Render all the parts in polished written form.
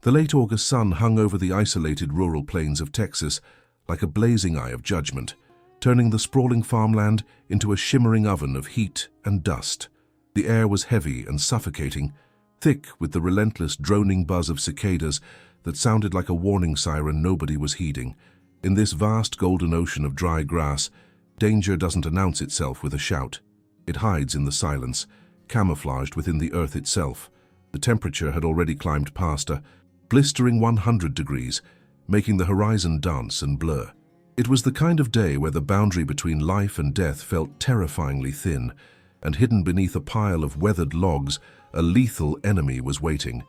The late August sun hung over the isolated rural plains of Texas like a blazing eye of judgment, turning the sprawling farmland into a shimmering oven of heat and dust. The air was heavy and suffocating, thick with the relentless droning buzz of cicadas that sounded like a warning siren nobody was heeding. In this vast golden ocean of dry grass, danger doesn't announce itself with a shout. It hides in the silence, camouflaged within the earth itself. The temperature had already climbed past a blistering 100 degrees, making the horizon dance and blur. It was the kind of day where the boundary between life and death felt terrifyingly thin, and hidden beneath a pile of weathered logs, a lethal enemy was waiting.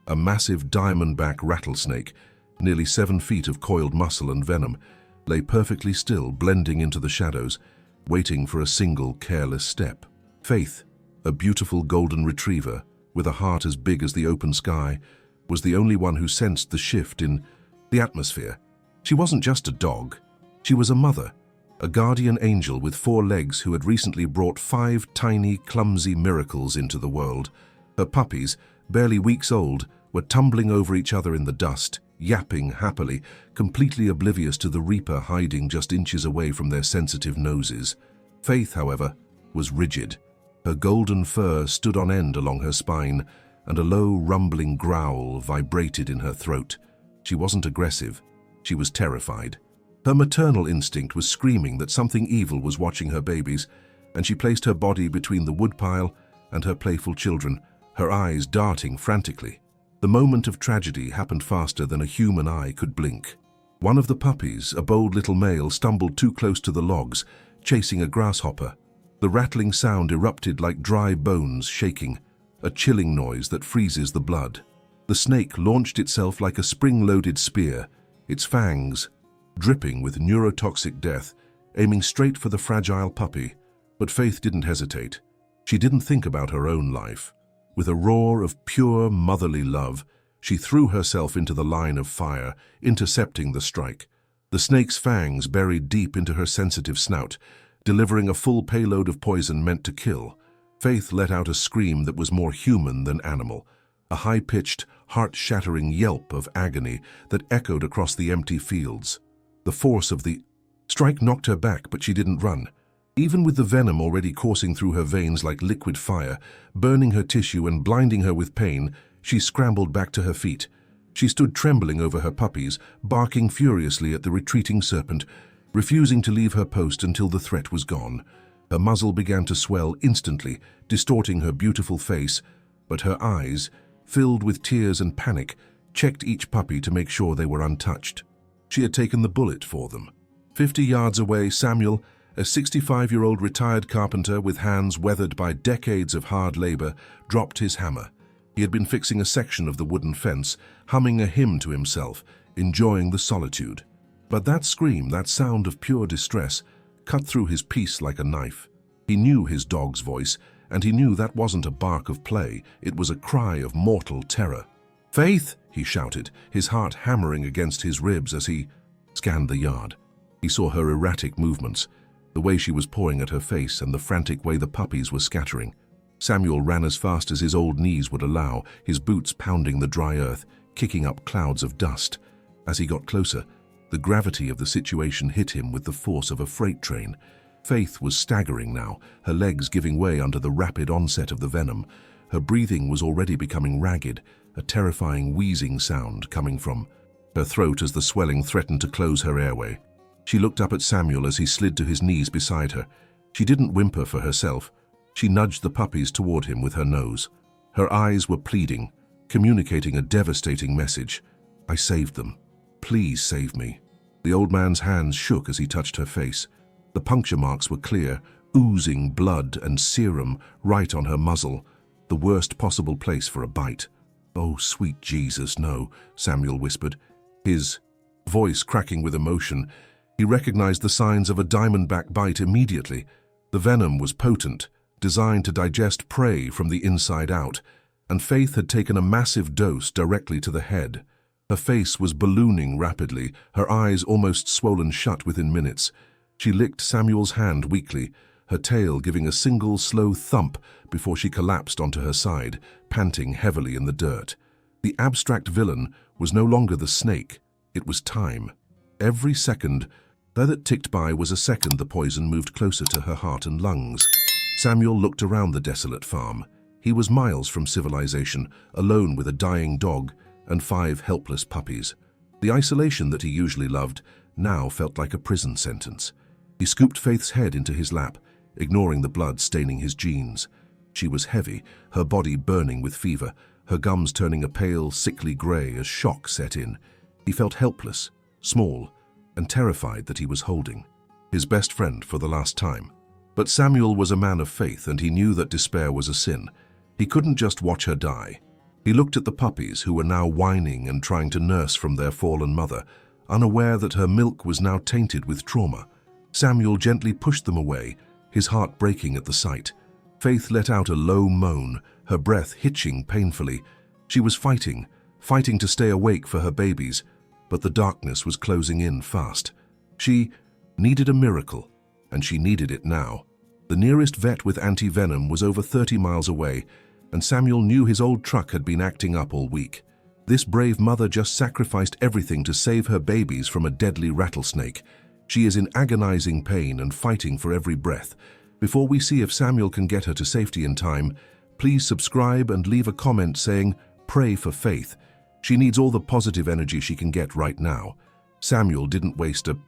A massive diamondback rattlesnake, nearly 7 feet of coiled muscle and venom, lay perfectly still, blending into the shadows, waiting for a single careless step. Faith, a beautiful golden retriever with a heart as big as the open sky, was the only one who sensed the shift in the atmosphere. She wasn't just a dog. She was a mother, a guardian angel with 4 legs who had recently brought 5 tiny, clumsy miracles into the world. Her puppies, barely weeks old, were tumbling over each other in the dust, yapping happily, completely oblivious to the reaper hiding just inches away from their sensitive noses. Faith, however, was rigid. Her golden fur stood on end along her spine, and a low, rumbling growl vibrated in her throat. She wasn't aggressive. She was terrified. Her maternal instinct was screaming that something evil was watching her babies, and she placed her body between the woodpile and her playful children, her eyes darting frantically. The moment of tragedy happened faster than a human eye could blink. One of the puppies, a bold little male, stumbled too close to the logs, chasing a grasshopper. The rattling sound erupted like dry bones shaking, a chilling noise that freezes the blood. The snake launched itself like a spring-loaded spear, its fangs dripping with neurotoxic death, aiming straight for the fragile puppy. But Faith didn't hesitate. She didn't think about her own life. With a roar of pure motherly love, she threw herself into the line of fire, intercepting the strike. The snake's fangs buried deep into her sensitive snout, delivering a full payload of poison meant to kill. Faith let out a scream that was more human than animal, a high-pitched, heart-shattering yelp of agony that echoed across the empty fields. The force of the strike knocked her back, but she didn't run. Even with the venom already coursing through her veins like liquid fire, burning her tissue and blinding her with pain, she scrambled back to her feet. She stood trembling over her puppies, barking furiously at the retreating serpent, refusing to leave her post until the threat was gone. Her muzzle began to swell instantly, distorting her beautiful face, but her eyes, filled with tears and panic, checked each puppy to make sure they were untouched. She had taken the bullet for them. 50 yards away, Samuel, a 65-year-old retired carpenter with hands weathered by decades of hard labor, dropped his hammer. He had been fixing a section of the wooden fence, humming a hymn to himself, enjoying the solitude. But that scream, that sound of pure distress, cut through his peace like a knife. He knew his dog's voice, and he knew that wasn't a bark of play, it was a cry of mortal terror. "Faith!" he shouted, his heart hammering against his ribs as he scanned the yard. He saw her erratic movements, the way she was pawing at her face and the frantic way the puppies were scattering. Samuel ran as fast as his old knees would allow, his boots pounding the dry earth, kicking up clouds of dust. As he got closer, the gravity of the situation hit him with the force of a freight train. Faith was staggering now, her legs giving way under the rapid onset of the venom. Her breathing was already becoming ragged, a terrifying wheezing sound coming from her throat as the swelling threatened to close her airway. She looked up at Samuel as he slid to his knees beside her. She didn't whimper for herself. She nudged the puppies toward him with her nose. Her eyes were pleading, communicating a devastating message. "I saved them. Please save me." The old man's hands shook as he touched her face. The puncture marks were clear, oozing blood and serum right on her muzzle, the worst possible place for a bite. "Oh, sweet Jesus, no," Samuel whispered, his voice cracking with emotion. He recognized the signs of a diamondback bite immediately. The venom was potent, designed to digest prey from the inside out, and Faith had taken a massive dose directly to the head. Her face was ballooning rapidly, her eyes almost swollen shut within minutes. She licked Samuel's hand weakly, her tail giving a single slow thump before she collapsed onto her side, panting heavily in the dirt. The abstract villain was no longer the snake, it was time. Every second that ticked by was a second the poison moved closer to her heart and lungs. Samuel looked around the desolate farm. He was miles from civilization, alone with a dying dog and 5 helpless puppies. The isolation that he usually loved now felt like a prison sentence. He scooped Faith's head into his lap, ignoring the blood staining his jeans. She was heavy, her body burning with fever, her gums turning a pale, sickly grey as shock set in. He felt helpless, small, and terrified that he was holding his best friend for the last time. But Samuel was a man of faith, and he knew that despair was a sin. He couldn't just watch her die. He looked at the puppies who were now whining and trying to nurse from their fallen mother, unaware that her milk was now tainted with trauma. Samuel gently pushed them away, his heart breaking at the sight. Faith let out a low moan, her breath hitching painfully. She was fighting to stay awake for her babies, but the darkness was closing in fast. She needed a miracle, and she needed it now. The nearest vet with anti-venom was over 30 miles away, and Samuel knew his old truck had been acting up all week. This brave mother just sacrificed everything to save her babies from a deadly rattlesnake. She is in agonizing pain and fighting for every breath. Before we see if Samuel can get her to safety in time, please subscribe and leave a comment saying, "Pray for Faith." She needs all the positive energy she can get right now. Samuel didn't waste a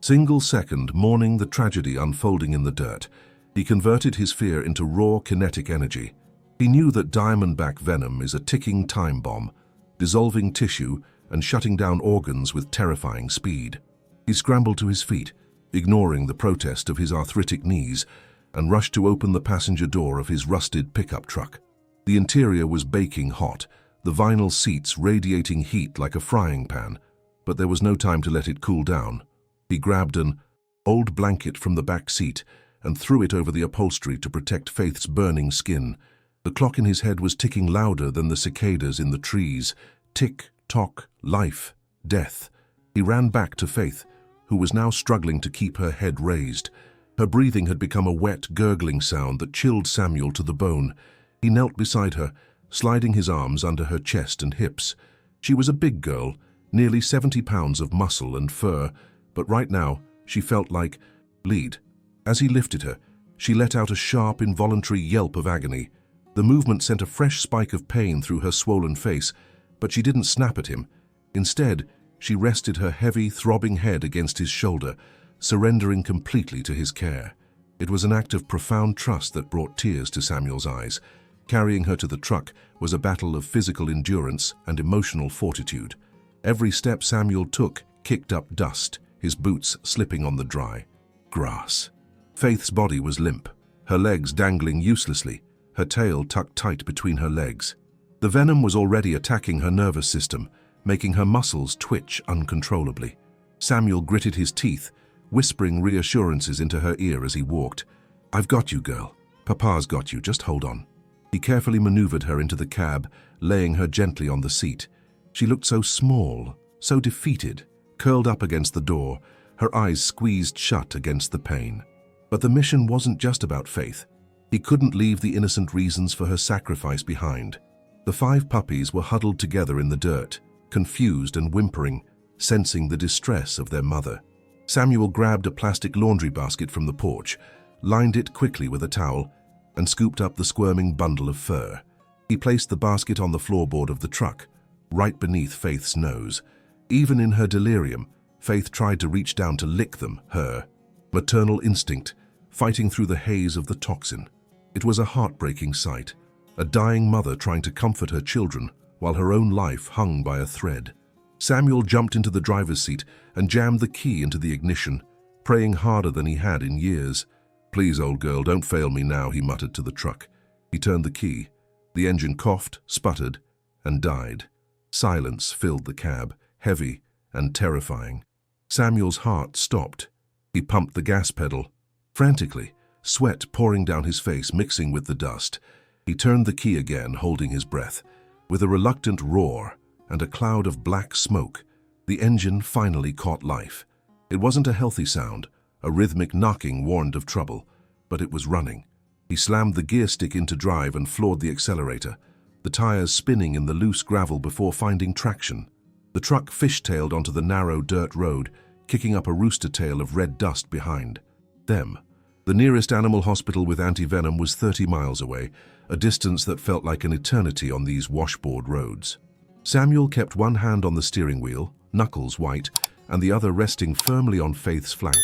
single second mourning the tragedy unfolding in the dirt. He converted his fear into raw kinetic energy. He knew that diamondback venom is a ticking time bomb, dissolving tissue and shutting down organs with terrifying speed. He scrambled to his feet, ignoring the protest of his arthritic knees, and rushed to open the passenger door of his rusted pickup truck. The interior was baking hot, the vinyl seats radiating heat like a frying pan, but there was no time to let it cool down. He grabbed an old blanket from the back seat and threw it over the upholstery to protect Faith's burning skin. The clock in his head was ticking louder than the cicadas in the trees. Tick, tock, life, death. He ran back to Faith, who was now struggling to keep her head raised. Her breathing had become a wet, gurgling sound that chilled Samuel to the bone. He knelt beside her, sliding his arms under her chest and hips. She was a big girl, nearly 70 pounds of muscle and fur, but right now she felt like lead. As he lifted her, she let out a sharp, involuntary yelp of agony. The movement sent a fresh spike of pain through her swollen face, but she didn't snap at him. Instead, she rested her heavy, throbbing head against his shoulder, surrendering completely to his care. It was an act of profound trust that brought tears to Samuel's eyes. Carrying her to the truck was a battle of physical endurance and emotional fortitude. Every step Samuel took kicked up dust, his boots slipping on the dry grass. Faith's body was limp, her legs dangling uselessly, her tail tucked tight between her legs. The venom was already attacking her nervous system, making her muscles twitch uncontrollably. Samuel gritted his teeth, whispering reassurances into her ear as he walked. "I've got you, girl. Papa's got you, just hold on." He carefully maneuvered her into the cab, laying her gently on the seat. She looked so small, so defeated, curled up against the door, her eyes squeezed shut against the pain. But the mission wasn't just about Faith. He couldn't leave the innocent reasons for her sacrifice behind. The 5 puppies were huddled together in the dirt, confused and whimpering, sensing the distress of their mother. Samuel grabbed a plastic laundry basket from the porch, lined it quickly with a towel, and scooped up the squirming bundle of fur. He placed the basket on the floorboard of the truck, right beneath Faith's nose. Even in her delirium, Faith tried to reach down to lick them, her maternal instinct, fighting through the haze of the toxin. It was a heartbreaking sight, a dying mother trying to comfort her children while her own life hung by a thread. Samuel jumped into the driver's seat and jammed the key into the ignition, praying harder than he had in years. "Please, old girl, don't fail me now," he muttered to the truck. He turned the key. The engine coughed, sputtered, and died. Silence filled the cab, heavy and terrifying. Samuel's heart stopped. He pumped the gas pedal. Frantically, sweat pouring down his face, mixing with the dust. He turned the key again, holding his breath. With a reluctant roar and a cloud of black smoke, the engine finally caught life. It wasn't a healthy sound. A rhythmic knocking warned of trouble, but it was running. He slammed the gear stick into drive and floored the accelerator, the tires spinning in the loose gravel before finding traction. The truck fishtailed onto the narrow dirt road, kicking up a rooster tail of red dust behind them. The nearest animal hospital with anti-venom was 30 miles away, a distance that felt like an eternity on these washboard roads. Samuel kept one hand on the steering wheel, knuckles white, and the other resting firmly on Faith's flank,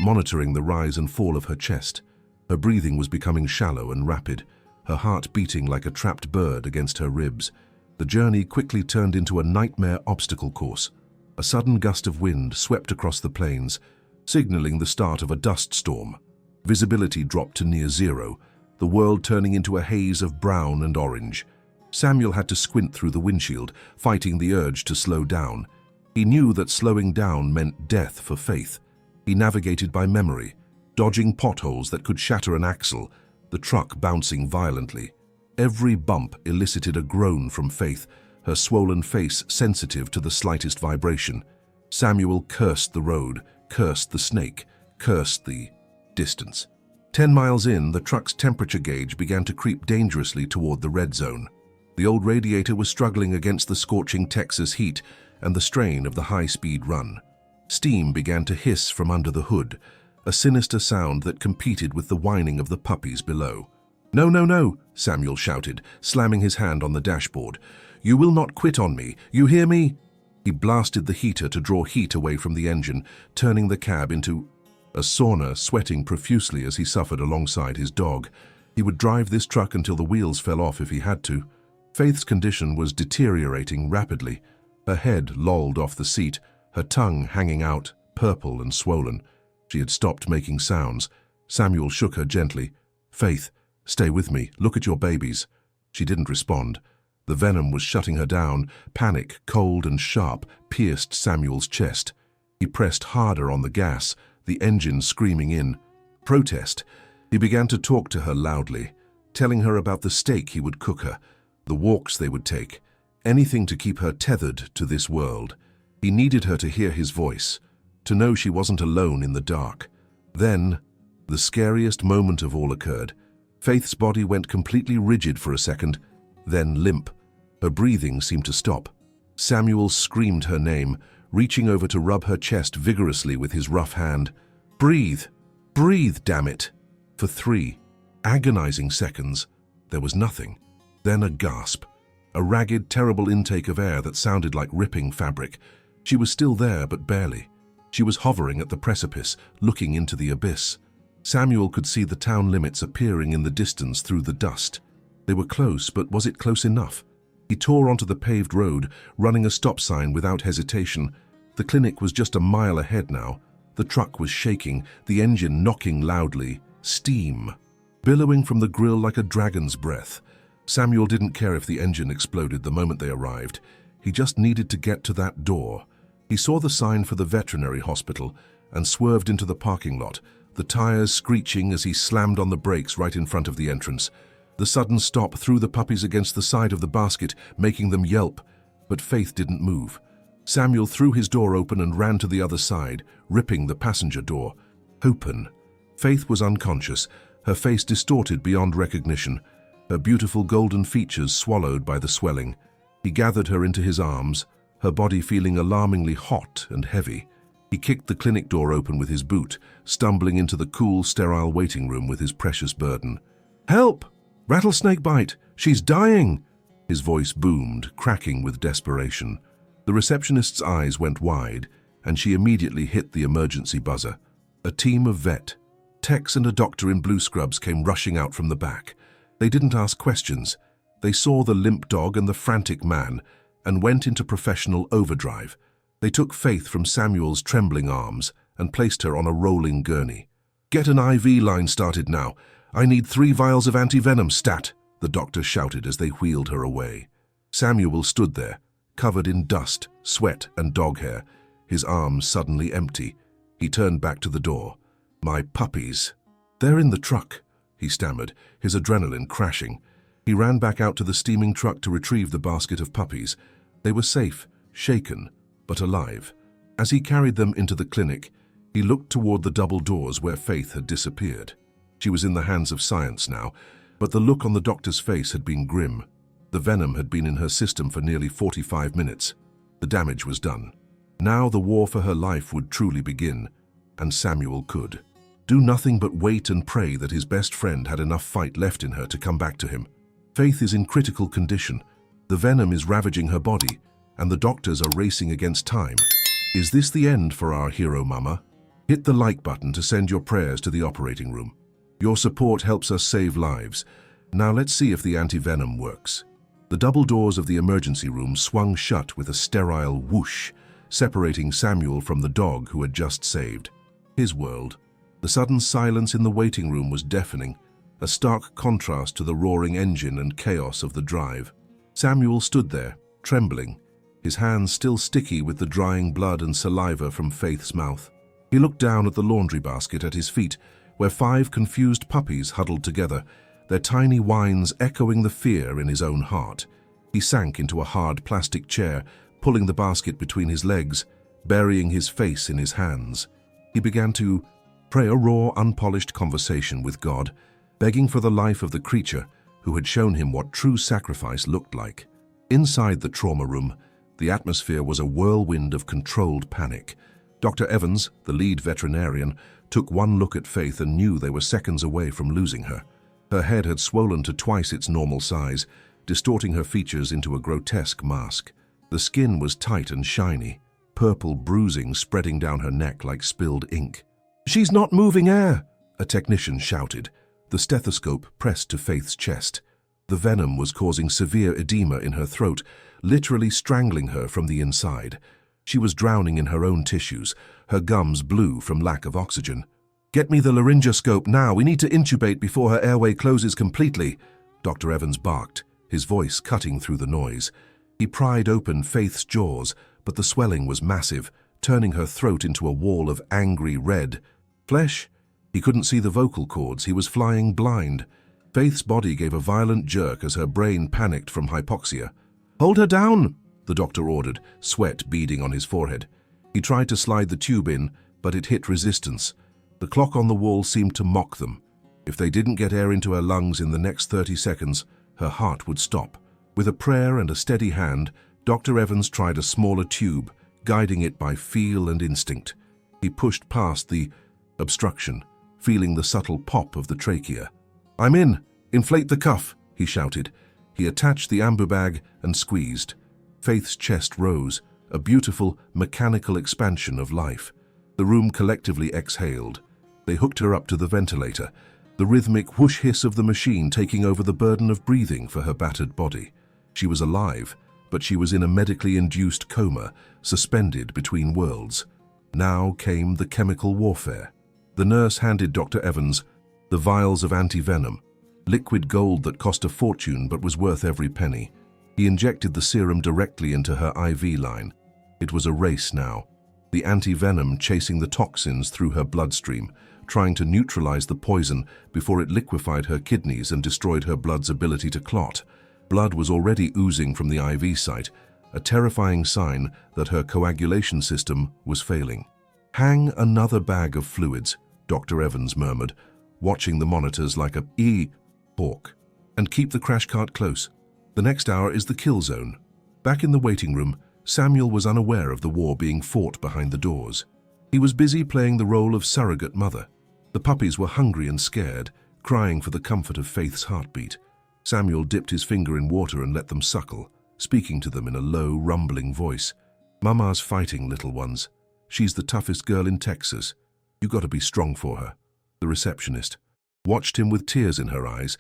monitoring the rise and fall of her chest. Her breathing was becoming shallow and rapid, her heart beating like a trapped bird against her ribs. The journey quickly turned into a nightmare obstacle course. A sudden gust of wind swept across the plains, signaling the start of a dust storm. Visibility dropped to near zero, the world turning into a haze of brown and orange. Samuel had to squint through the windshield, fighting the urge to slow down. He knew that slowing down meant death for Faith. He navigated by memory, dodging potholes that could shatter an axle, the truck bouncing violently. Every bump elicited a groan from Faith, her swollen face sensitive to the slightest vibration. Samuel cursed the road, cursed the snake, cursed the distance. 10 miles in, the truck's temperature gauge began to creep dangerously toward the red zone. The old radiator was struggling against the scorching Texas heat and the strain of the high-speed run. Steam began to hiss from under the hood, a sinister sound that competed with the whining of the puppies below. "No, no, no," Samuel shouted, slamming his hand on the dashboard. "You will not quit on me, you hear me?" He blasted the heater to draw heat away from the engine, turning the cab into a sauna, sweating profusely as he suffered alongside his dog. He would drive this truck until the wheels fell off if he had to. Faith's condition was deteriorating rapidly. Her head lolled off the seat, her tongue hanging out, purple and swollen. She had stopped making sounds. Samuel shook her gently. "Faith, stay with me. Look at your babies." She didn't respond. The venom was shutting her down. Panic, cold and sharp, pierced Samuel's chest. He pressed harder on the gas, the engine screaming in. Protest. He began to talk to her loudly, telling her about the steak he would cook her, the walks they would take, anything to keep her tethered to this world. He needed her to hear his voice, to know she wasn't alone in the dark. Then, the scariest moment of all occurred. Faith's body went completely rigid for a second, then limp. Her breathing seemed to stop. Samuel screamed her name, reaching over to rub her chest vigorously with his rough hand. "Breathe! Breathe, damn it!" For 3 agonizing seconds, there was nothing. Then a gasp. A ragged, terrible intake of air that sounded like ripping fabric. She was still there, but barely. She was hovering at the precipice, looking into the abyss. Samuel could see the town limits appearing in the distance through the dust. They were close, but was it close enough? He tore onto the paved road, running a stop sign without hesitation. The clinic was just a mile ahead now. The truck was shaking, the engine knocking loudly. Steam, billowing from the grill like a dragon's breath. Samuel didn't care if the engine exploded the moment they arrived. He just needed to get to that door. He saw the sign for the veterinary hospital and swerved into the parking lot, the tires screeching as he slammed on the brakes right in front of the entrance. The sudden stop threw the puppies against the side of the basket, making them yelp. But Faith didn't move. Samuel threw his door open and ran to the other side, ripping the passenger door open. Faith was unconscious, her face distorted beyond recognition, her beautiful golden features swallowed by the swelling. He gathered her into his arms, her body feeling alarmingly hot and heavy. He kicked the clinic door open with his boot, stumbling into the cool, sterile waiting room with his precious burden. "Help! Rattlesnake bite! She's dying!" His voice boomed, cracking with desperation. The receptionist's eyes went wide, and she immediately hit the emergency buzzer. A team of techs and a doctor in blue scrubs came rushing out from the back. They didn't ask questions. They saw the limp dog and the frantic man and went into professional overdrive. They took Faith from Samuel's trembling arms and placed her on a rolling gurney. "Get an IV line started now. I need 3 vials of anti-venom stat," the doctor shouted as they wheeled her away. Samuel stood there, covered in dust, sweat, and dog hair, his arms suddenly empty. He turned back to the door. "My puppies." "They're in the truck," he stammered, his adrenaline crashing. He ran back out to the steaming truck to retrieve the basket of puppies. They were safe, shaken, but alive. As he carried them into the clinic, he looked toward the double doors where Faith had disappeared. She was in the hands of science now, but the look on the doctor's face had been grim. The venom had been in her system for nearly 45 minutes. The damage was done. Now the war for her life would truly begin, and Samuel could do nothing but wait and pray that his best friend had enough fight left in her to come back to him. Faith is in critical condition. The venom is ravaging her body, and the doctors are racing against time. Is this the end for our hero, Mama? Hit the like button to send your prayers to the operating room. Your support helps us save lives. Now let's see if the anti-venom works. The double doors of the emergency room swung shut with a sterile whoosh, separating Samuel from the dog who had just saved his world. The sudden silence in the waiting room was deafening, a stark contrast to the roaring engine and chaos of the drive. Samuel stood there, trembling, his hands still sticky with the drying blood and saliva from Faith's mouth. He looked down at the laundry basket at his feet, where 5 confused puppies huddled together, their tiny whines echoing the fear in his own heart. He sank into a hard plastic chair, pulling the basket between his legs, burying his face in his hands. He began to pray a raw, unpolished conversation with God, begging for the life of the creature who had shown him what true sacrifice looked like. Inside the trauma room, the atmosphere was a whirlwind of controlled panic. Dr. Evans, the lead veterinarian, took one look at Faith and knew they were seconds away from losing her. Her head had swollen to twice its normal size, distorting her features into a grotesque mask. The skin was tight and shiny, purple bruising spreading down her neck like spilled ink. "She's not moving air!" a technician shouted. The stethoscope pressed to Faith's chest. The venom was causing severe edema in her throat, literally strangling her from the inside. She was drowning in her own tissues, her gums blue from lack of oxygen. "Get me the laryngoscope now. We need to intubate before her airway closes completely," Dr. Evans barked, his voice cutting through the noise. He pried open Faith's jaws, but the swelling was massive, turning her throat into a wall of angry red flesh. He couldn't see the vocal cords. He was flying blind. Faith's body gave a violent jerk as her brain panicked from hypoxia. "Hold her down," the doctor ordered, sweat beading on his forehead. He tried to slide the tube in, but it hit resistance. The clock on the wall seemed to mock them. If they didn't get air into her lungs in the next 30 seconds, her heart would stop. With a prayer and a steady hand, Dr. Evans tried a smaller tube, guiding it by feel and instinct. He pushed past the obstruction, feeling the subtle pop of the trachea. "I'm in! Inflate the cuff!" he shouted. He attached the ambu bag and squeezed. Faith's chest rose, a beautiful, mechanical expansion of life. The room collectively exhaled. They hooked her up to the ventilator, the rhythmic whoosh hiss of the machine taking over the burden of breathing for her battered body. She was alive, but she was in a medically induced coma, suspended between worlds. Now came the chemical warfare. The nurse handed Dr. Evans the vials of anti-venom, liquid gold that cost a fortune but was worth every penny. He injected the serum directly into her IV line. It was a race now, the anti-venom chasing the toxins through her bloodstream, trying to neutralize the poison before it liquefied her kidneys and destroyed her blood's ability to clot. Blood was already oozing from the IV site, a terrifying sign that her coagulation system was failing. "Hang another bag of fluids," Dr. Evans murmured, watching the monitors like a hawk, "and keep the crash cart close. The next hour is the kill zone." Back in the waiting room, Samuel was unaware of the war being fought behind the doors. He was busy playing the role of surrogate mother. The puppies were hungry and scared, crying for the comfort of Faith's heartbeat. Samuel dipped his finger in water and let them suckle, speaking to them in a low, rumbling voice. "Mama's fighting, little ones. She's the toughest girl in Texas. You got to be strong for her." The receptionist watched him with tears in her eyes,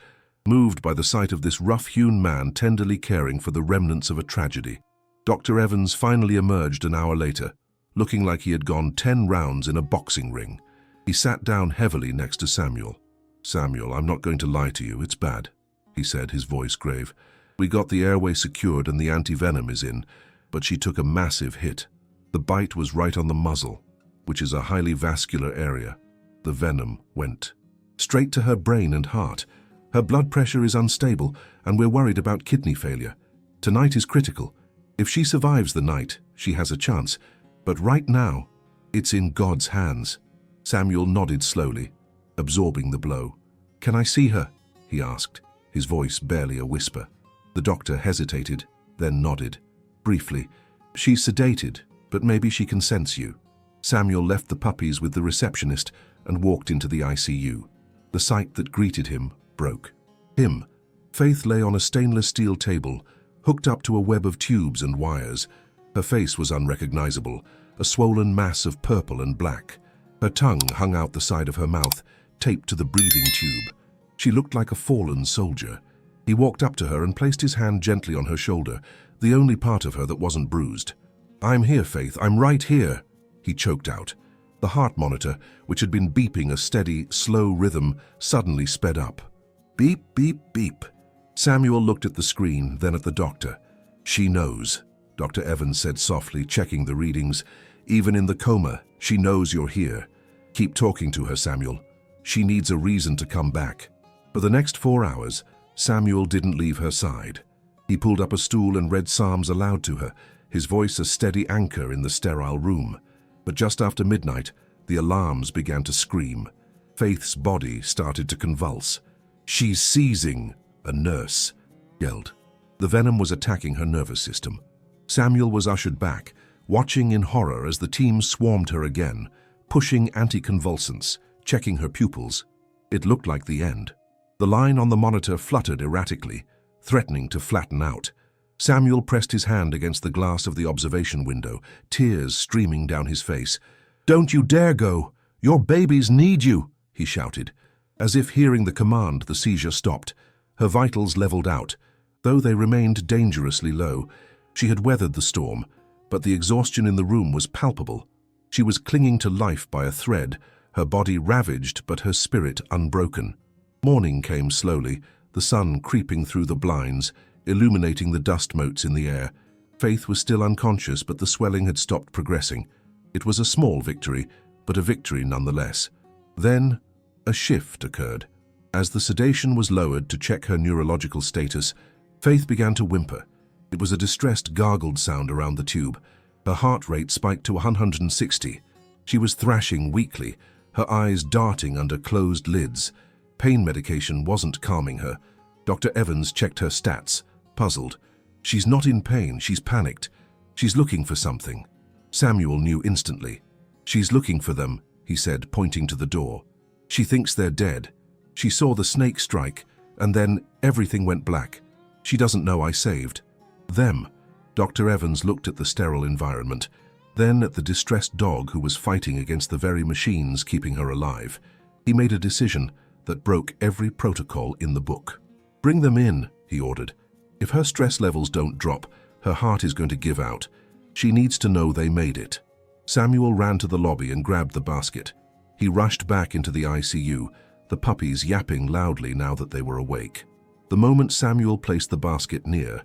moved by the sight of this rough-hewn man tenderly caring for the remnants of a tragedy. Dr. Evans finally emerged an hour later, looking like he had gone 10 rounds in a boxing ring. He sat down heavily next to Samuel. "Samuel, I'm not going to lie to you, it's bad," he said, his voice grave. "We got the airway secured and the anti-venom is in, but she took a massive hit. The bite was right on the muzzle, which is a highly vascular area. The venom went straight to her brain and heart. Her blood pressure is unstable, and we're worried about kidney failure. Tonight is critical. If she survives the night, she has a chance. But right now, it's in God's hands." Samuel nodded slowly, absorbing the blow. "Can I see her?" he asked, his voice barely a whisper. The doctor hesitated, then nodded. Briefly, She's sedated, but maybe she can sense you. Samuel left the puppies with the receptionist and walked into the ICU. The sight that greeted him broke. Faith lay on a stainless steel table, hooked up to a web of tubes and wires. Her face was unrecognizable, a swollen mass of purple and black. Her tongue hung out the side of her mouth, taped to the breathing tube. She looked like a fallen soldier. He walked up to her and placed his hand gently on her shoulder, the only part of her that wasn't bruised. "I'm here, Faith, I'm right here," he choked out. The heart monitor, which had been beeping a steady, slow rhythm, suddenly sped up. Beep, beep, beep. Samuel looked at the screen, then at the doctor. "She knows," Dr. Evans said softly, checking the readings. "Even in the coma, she knows you're here. Keep talking to her, Samuel. She needs a reason to come back." For the next 4 hours, Samuel didn't leave her side. He pulled up a stool and read Psalms aloud to her, his voice a steady anchor in the sterile room. But just after midnight, the alarms began to scream. Faith's body started to convulse. "She's seizing," a nurse yelled. The venom was attacking her nervous system. Samuel was ushered back, watching in horror as the team swarmed her again, pushing anticonvulsants, checking her pupils. It looked like the end. The line on the monitor fluttered erratically, threatening to flatten out. Samuel pressed his hand against the glass of the observation window, tears streaming down his face. "Don't you dare go! Your babies need you!" he shouted. As if hearing the command, the seizure stopped. Her vitals leveled out. Though they remained dangerously low, she had weathered the storm, but the exhaustion in the room was palpable. She was clinging to life by a thread, her body ravaged but her spirit unbroken. Morning came slowly, the sun creeping through the blinds, illuminating the dust motes in the air. Faith was still unconscious, but the swelling had stopped progressing. It was a small victory, but a victory nonetheless. Then, a shift occurred. As the sedation was lowered to check her neurological status, Faith began to whimper. It was a distressed, gargled sound around the tube. Her heart rate spiked to 160. She was thrashing weakly, her eyes darting under closed lids. Pain medication wasn't calming her. Dr. Evans checked her stats, puzzled. "She's not in pain, she's panicked. She's looking for something." Samuel knew instantly. "She's looking for them," he said, pointing to the door. "She thinks they're dead. She saw the snake strike, and then everything went black. She doesn't know I saved them." Dr. Evans looked at the sterile environment, then at the distressed dog who was fighting against the very machines keeping her alive. He made a decision that broke every protocol in the book. "Bring them in," he ordered. "If her stress levels don't drop, her heart is going to give out. She needs to know they made it." Samuel ran to the lobby and grabbed the basket. He rushed back into the ICU, the puppies yapping loudly now that they were awake. The moment Samuel placed the basket near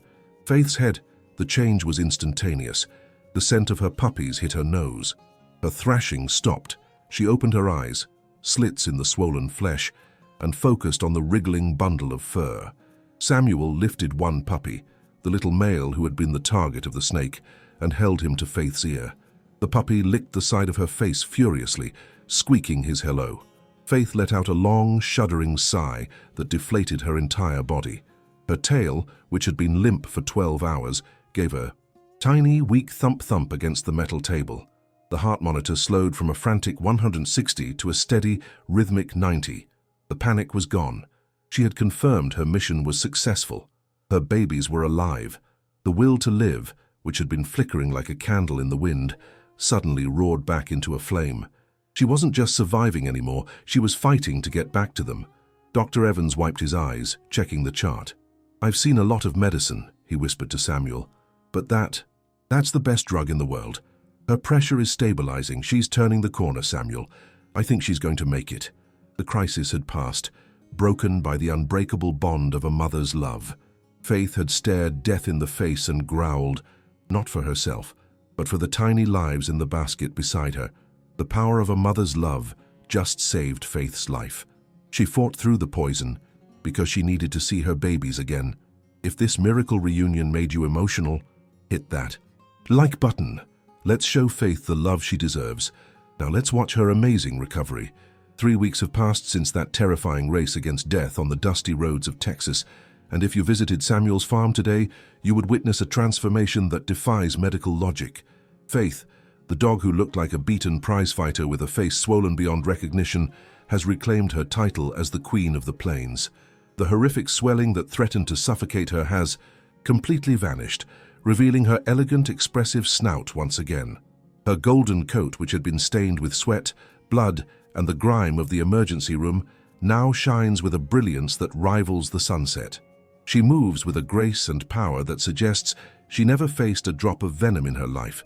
Faith's head, the change was instantaneous. The scent of her puppies hit her nose. Her thrashing stopped. She opened her eyes, slits in the swollen flesh, and focused on the wriggling bundle of fur. Samuel lifted one puppy, the little male who had been the target of the snake, and held him to Faith's ear. The puppy licked the side of her face furiously, squeaking his hello. Faith let out a long, shuddering sigh that deflated her entire body. Her tail, which had been limp for 12 hours, gave a tiny, weak thump-thump against the metal table. The heart monitor slowed from a frantic 160 to a steady, rhythmic 90. The panic was gone. She had confirmed her mission was successful. Her babies were alive. The will to live, which had been flickering like a candle in the wind, suddenly roared back into a flame. She wasn't just surviving anymore, she was fighting to get back to them. Dr. Evans wiped his eyes, checking the chart. "I've seen a lot of medicine," he whispered to Samuel, "but that's the best drug in the world. Her pressure is stabilizing. She's turning the corner, Samuel. I think she's going to make it." The crisis had passed, broken by the unbreakable bond of a mother's love. Faith had stared death in the face and growled, not for herself, but for the tiny lives in the basket beside her. The power of a mother's love just saved Faith's life. She fought through the poison because she needed to see her babies again. If this miracle reunion made you emotional, hit that like button. Let's show Faith the love she deserves. Now let's watch her amazing recovery. 3 weeks have passed since that terrifying race against death on the dusty roads of Texas, And if you visited Samuel's farm today, you would witness a transformation that defies medical logic. Faith, the dog who looked like a beaten prizefighter with a face swollen beyond recognition, has reclaimed her title as the Queen of the Plains. The horrific swelling that threatened to suffocate her has completely vanished, revealing her elegant, expressive snout once again. Her golden coat, which had been stained with sweat, blood, and the grime of the emergency room, now shines with a brilliance that rivals the sunset. She moves with a grace and power that suggests she never faced a drop of venom in her life,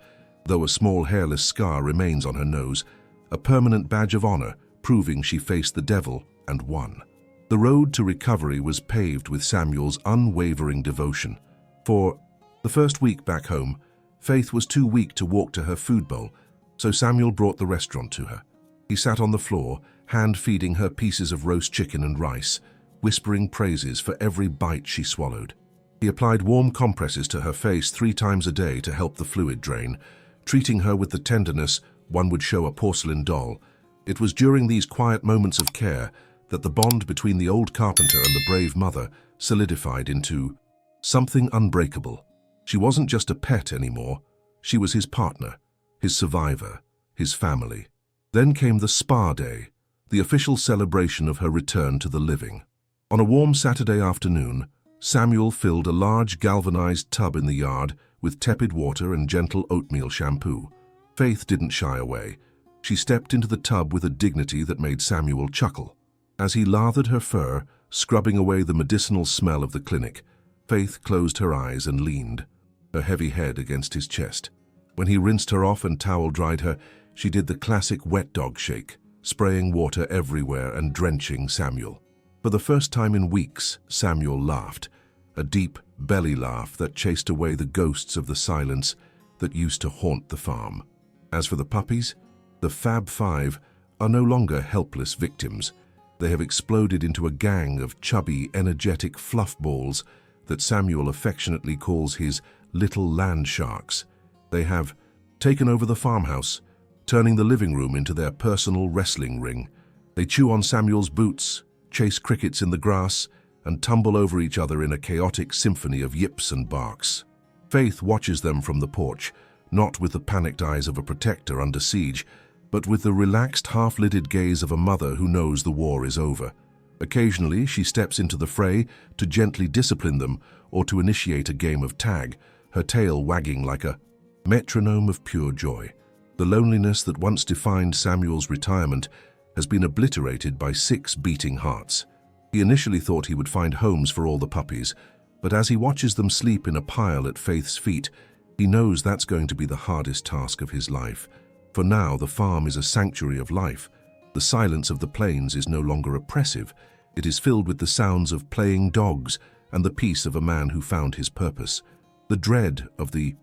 though a small hairless scar remains on her nose, a permanent badge of honor proving she faced the devil and won. The road to recovery was paved with Samuel's unwavering devotion. For the first week back home, Faith was too weak to walk to her food bowl, so Samuel brought the restaurant to her. He sat on the floor, hand-feeding her pieces of roast chicken and rice, whispering praises for every bite she swallowed. He applied warm compresses to her face 3 times a day to help the fluid drain, treating her with the tenderness one would show a porcelain doll. It was during these quiet moments of care that the bond between the old carpenter and the brave mother solidified into something unbreakable. She wasn't just a pet anymore. She was his partner, his survivor, his family. Then came the spa day, the official celebration of her return to the living. On a warm Saturday afternoon, Samuel filled a large galvanized tub in the yard with tepid water and gentle oatmeal shampoo. Faith didn't shy away. She stepped into the tub with a dignity that made Samuel chuckle. As he lathered her fur, scrubbing away the medicinal smell of the clinic, Faith closed her eyes and leaned, her heavy head against his chest. When he rinsed her off and towel-dried her, she did the classic wet dog shake, spraying water everywhere and drenching Samuel. For the first time in weeks, Samuel laughed, a deep belly laugh that chased away the ghosts of the silence that used to haunt the farm. As for the puppies, the Fab Five are no longer helpless victims. They have exploded into a gang of chubby, energetic fluff balls that Samuel affectionately calls his little land sharks. They have taken over the farmhouse, turning the living room into their personal wrestling ring. They chew on Samuel's boots, chase crickets in the grass, and tumble over each other in a chaotic symphony of yips and barks. Faith watches them from the porch, not with the panicked eyes of a protector under siege, but with the relaxed, half-lidded gaze of a mother who knows the war is over. Occasionally, she steps into the fray to gently discipline them or to initiate a game of tag, her tail wagging like a metronome of pure joy. The loneliness that once defined Samuel's retirement has been obliterated by 6 beating hearts. He initially thought he would find homes for all the puppies, but as he watches them sleep in a pile at Faith's feet, he knows that's going to be the hardest task of his life. For now, the farm is a sanctuary of life. The silence of the plains is no longer oppressive. It is filled with the sounds of playing dogs and the peace of a man who found his purpose. The dread of the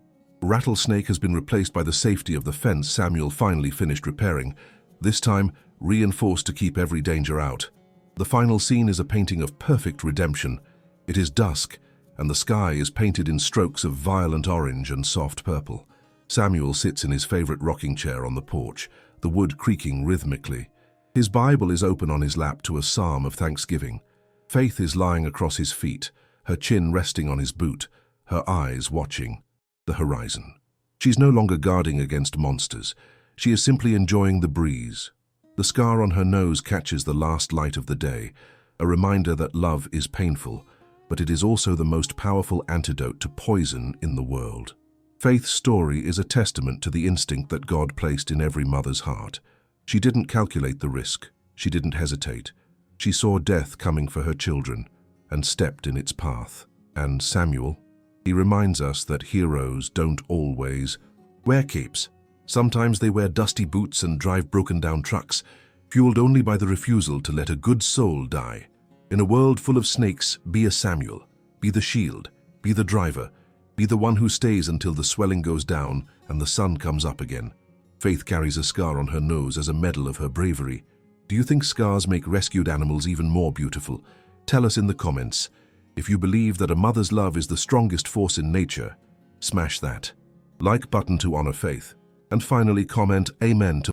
rattlesnake has been replaced by the safety of the fence Samuel finally finished repairing, this time reinforced to keep every danger out. The final scene is a painting of perfect redemption. It is dusk, and the sky is painted in strokes of violent orange and soft purple. Samuel sits in his favorite rocking chair on the porch, the wood creaking rhythmically. His Bible is open on his lap to a psalm of thanksgiving. Faith is lying across his feet, her chin resting on his boot, her eyes watching the horizon. She's no longer guarding against monsters. She is simply enjoying the breeze. The scar on her nose catches the last light of the day, a reminder that love is painful, but it is also the most powerful antidote to poison in the world. Faith's story is a testament to the instinct that God placed in every mother's heart. She didn't calculate the risk. She didn't hesitate. She saw death coming for her children and stepped in its path. And Samuel, he reminds us that heroes don't always wear capes. Sometimes they wear dusty boots and drive broken-down trucks, fueled only by the refusal to let a good soul die. In a world full of snakes, be a Samuel. Be the shield. Be the driver. Be the one who stays until the swelling goes down and the sun comes up again. Faith carries a scar on her nose as a medal of her bravery. Do you think scars make rescued animals even more beautiful? Tell us in the comments. If you believe that a mother's love is the strongest force in nature, smash that like button to honor Faith. And finally comment Amen to